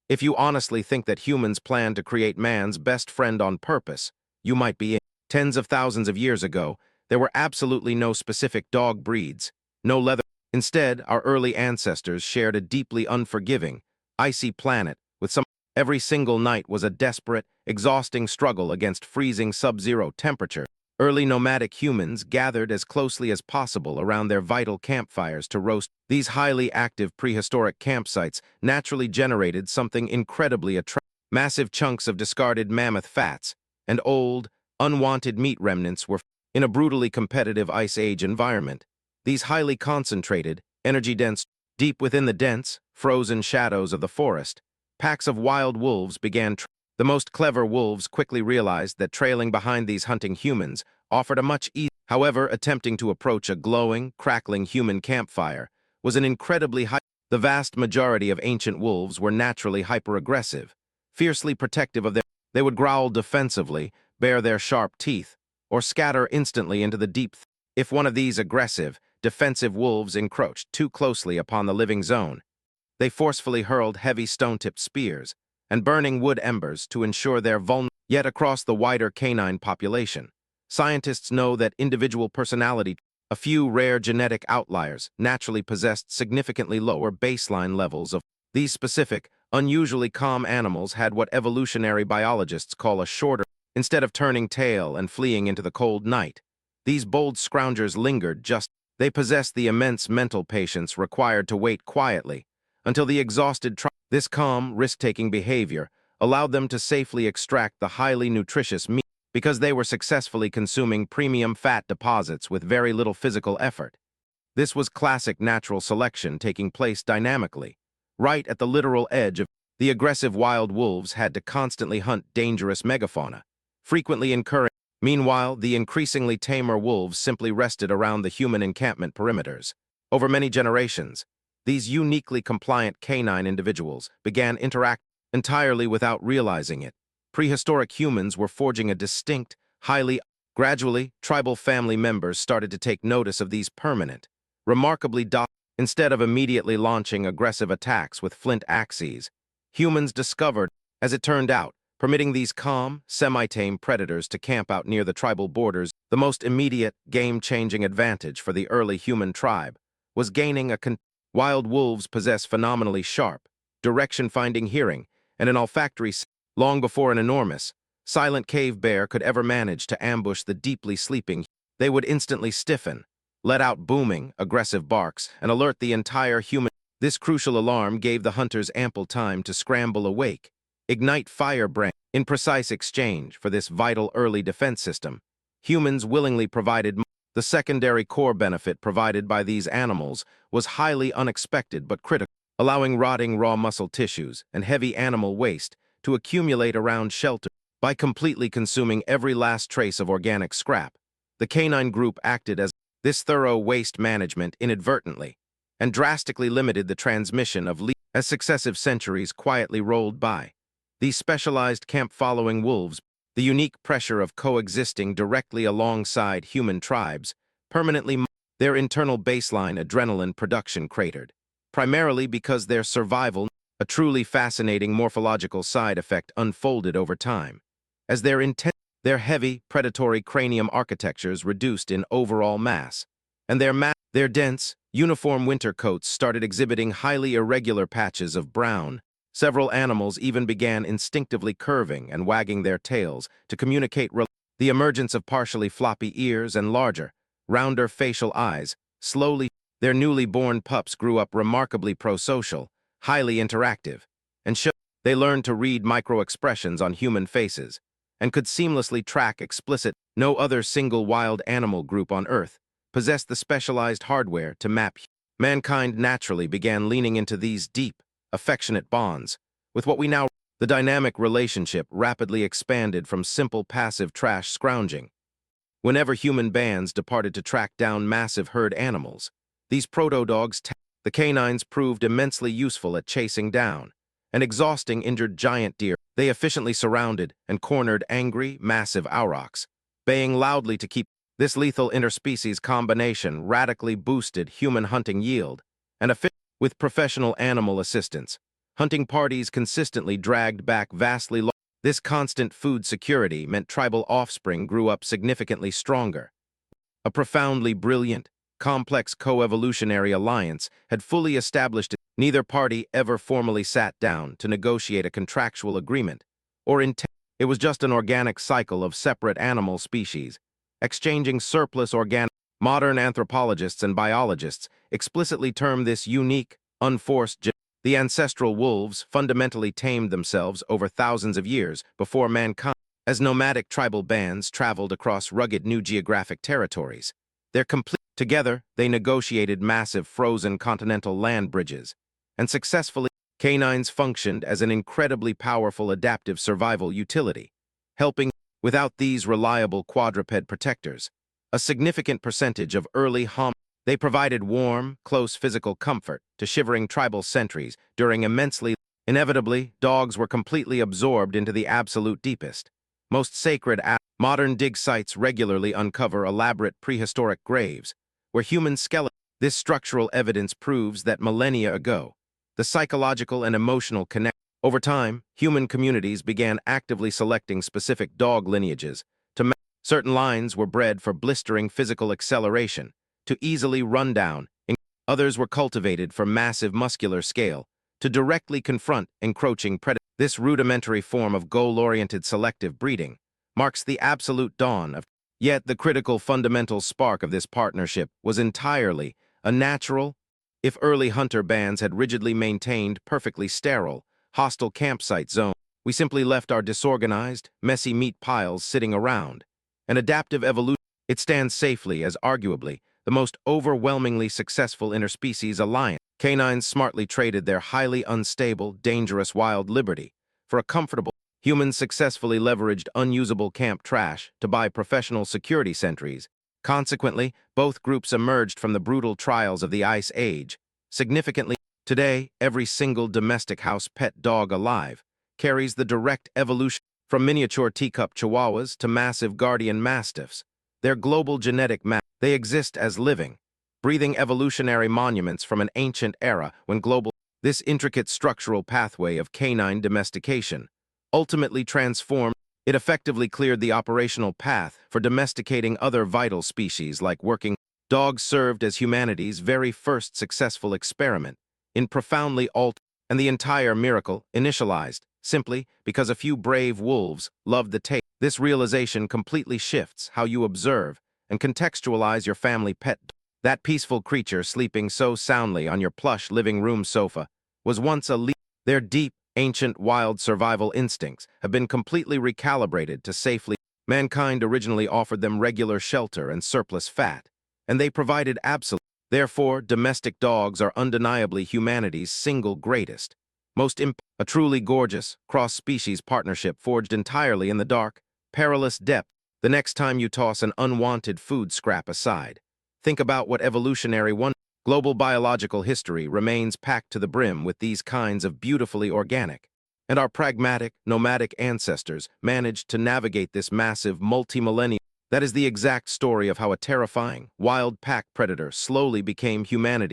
If you honestly think that humans plan to create man's best friend on purpose, you might be in. Tens of thousands of years ago, there were absolutely no specific dog breeds, no leather. Instead, our early ancestors shared a deeply unforgiving, icy planet with some. Every single night was a desperate, exhausting struggle against freezing sub-zero temperature. Early nomadic humans gathered as closely as possible around their vital campfires to roast. These highly active prehistoric campsites naturally generated something incredibly attractive. Massive chunks of discarded mammoth fats and old, unwanted meat remnants were in a brutally competitive Ice Age environment. These highly concentrated, energy-dense, deep within the dense, frozen shadows of the forest, packs of wild wolves began. The most clever wolves quickly realized that trailing behind these hunting humans offered a much easier. However, attempting to approach a glowing, crackling human campfire was an incredibly high. The vast majority of ancient wolves were naturally hyper-aggressive, fiercely protective of their. They would growl defensively, bare their sharp teeth, or scatter instantly into the deep. If one of these aggressive, defensive wolves encroached too closely upon the living zone, they forcefully hurled heavy stone-tipped spears and burning wood embers to ensure their vulnerability. Yet across the wider canine population, scientists know that individual personality, a few rare genetic outliers, naturally possessed significantly lower baseline levels of. These specific, unusually calm animals had what evolutionary biologists call a shorter. Instead of turning tail and fleeing into the cold night, these bold scroungers lingered just. They possessed the immense mental patience required to wait quietly until the exhausted. This calm, risk-taking behavior allowed them to safely extract the highly nutritious meat because they were successfully consuming premium fat deposits with very little physical effort. This was classic natural selection taking place dynamically, right at the literal edge of. The aggressive wild wolves had to constantly hunt dangerous megafauna, frequently incurring. Meanwhile, the increasingly tamer wolves simply rested around the human encampment perimeters. Over many generations, these uniquely compliant canine individuals began interacting entirely without realizing it. Prehistoric humans were forging a distinct, highly. Gradually, tribal family members started to take notice of these permanent, remarkably docile. Instead of immediately launching aggressive attacks with flint axes, humans discovered, as it turned out, permitting these calm, semi-tame predators to camp out near the tribal borders. The most immediate, game-changing advantage for the early human tribe was gaining a. Wild wolves possess phenomenally sharp, direction-finding hearing and an olfactory sense. Long before an enormous, silent cave bear could ever manage to ambush the deeply sleeping. They would instantly stiffen, let out booming, aggressive barks, and alert the entire human. This crucial alarm gave the hunters ample time to scramble awake, ignite firebrand. In precise exchange for this vital early defense system, humans willingly provided. The secondary core benefit provided by these animals was highly unexpected but critical, allowing rotting raw muscle tissues and heavy animal waste to accumulate around shelter. By completely consuming every last trace of organic scrap, the canine group acted as. This thorough waste management inadvertently and drastically limited the transmission of. As successive centuries quietly rolled by, these specialized camp-following wolves. The unique pressure of coexisting directly alongside human tribes permanently. Their internal baseline adrenaline production cratered, primarily because their survival. A truly fascinating morphological side effect unfolded over time, as their heavy, predatory cranium architectures reduced in overall mass, and their dense, uniform winter coats started exhibiting highly irregular patches of brown. Several animals even began instinctively curving and wagging their tails to communicate. The emergence of partially floppy ears and larger, rounder facial eyes slowly. Their newly born pups grew up remarkably prosocial, highly interactive, and they learned to read micro-expressions on human faces and could seamlessly track explicit. No other single wild animal group on Earth possessed the specialized hardware to map. Mankind naturally began leaning into these deep, affectionate bonds with what we now. The dynamic relationship rapidly expanded from simple passive trash scrounging. Whenever human bands departed to track down massive herd animals, these proto-dogs. The canines proved immensely useful at chasing down and exhausting injured giant deer. They efficiently surrounded and cornered angry, massive aurochs, baying loudly to keep. This lethal interspecies combination radically boosted human hunting yield, and with professional animal assistance, Hunting parties consistently dragged back vastly large. This constant food security meant tribal offspring grew up significantly stronger. A profoundly brilliant, complex co-evolutionary alliance had fully established. Neither party ever formally sat down to negotiate a contractual agreement, or it was just an organic cycle of separate animal species, exchanging surplus organic. Modern anthropologists and biologists explicitly term this unique, unforced. The ancestral wolves fundamentally tamed themselves over thousands of years before mankind. As nomadic tribal bands traveled across rugged new geographic territories, together they negotiated massive frozen continental land bridges, and successfully, canines functioned as an incredibly powerful adaptive survival utility, helping. Without these reliable quadruped protectors, a significant percentage of early they provided warm, close physical comfort to shivering tribal sentries during immensely. Inevitably, dogs were completely absorbed into the absolute deepest, most sacred. Modern dig sites regularly uncover elaborate prehistoric graves where human skeletons. This structural evidence proves that millennia ago, the psychological and emotional connection. Over time, human communities began actively selecting specific dog lineages to match. Certain lines were bred for blistering physical acceleration, to easily run down. Others were cultivated for massive muscular scale, to directly confront encroaching predators. This rudimentary form of goal-oriented selective breeding marks the absolute dawn of. Yet the critical fundamental spark of this partnership was entirely a natural. If early hunter bands had rigidly maintained perfectly sterile, hostile campsite zones, we simply left our disorganized, messy meat piles sitting around. An adaptive evolution. It stands safely as arguably the most overwhelmingly successful interspecies alliance. Canines smartly traded their highly unstable, dangerous wild liberty for a comfortable. Humans successfully leveraged unusable camp trash to buy professional security sentries. Consequently, both groups emerged from the brutal trials of the Ice Age. Significantly, today, every single domestic house pet dog alive carries the direct evolution. From miniature teacup chihuahuas to massive guardian mastiffs, their global genetic map. They exist as living, breathing evolutionary monuments from an ancient era when global. This intricate structural pathway of canine domestication ultimately transformed. It effectively cleared the operational path for domesticating other vital species like working. Dogs served as humanity's very first successful experiment in profoundly and the entire miracle initialized simply because a few brave wolves loved the taste. This realization completely shifts how you observe and contextualize your family pet. That peaceful creature sleeping so soundly on your plush living room sofa was once a Their deep, ancient, wild survival instincts have been completely recalibrated to safely. Mankind originally offered them regular shelter and surplus fat, and they provided absolute. Therefore, domestic dogs are undeniably humanity's single greatest, a truly gorgeous, cross-species partnership forged entirely in the dark, perilous depth. The next time you toss an unwanted food scrap aside, think about what evolutionary wonder. Global biological history remains packed to the brim with these kinds of beautifully organic, and our pragmatic, nomadic ancestors managed to navigate this massive multi-millennial. That is the exact story of how a terrifying, wild pack predator slowly became humanity.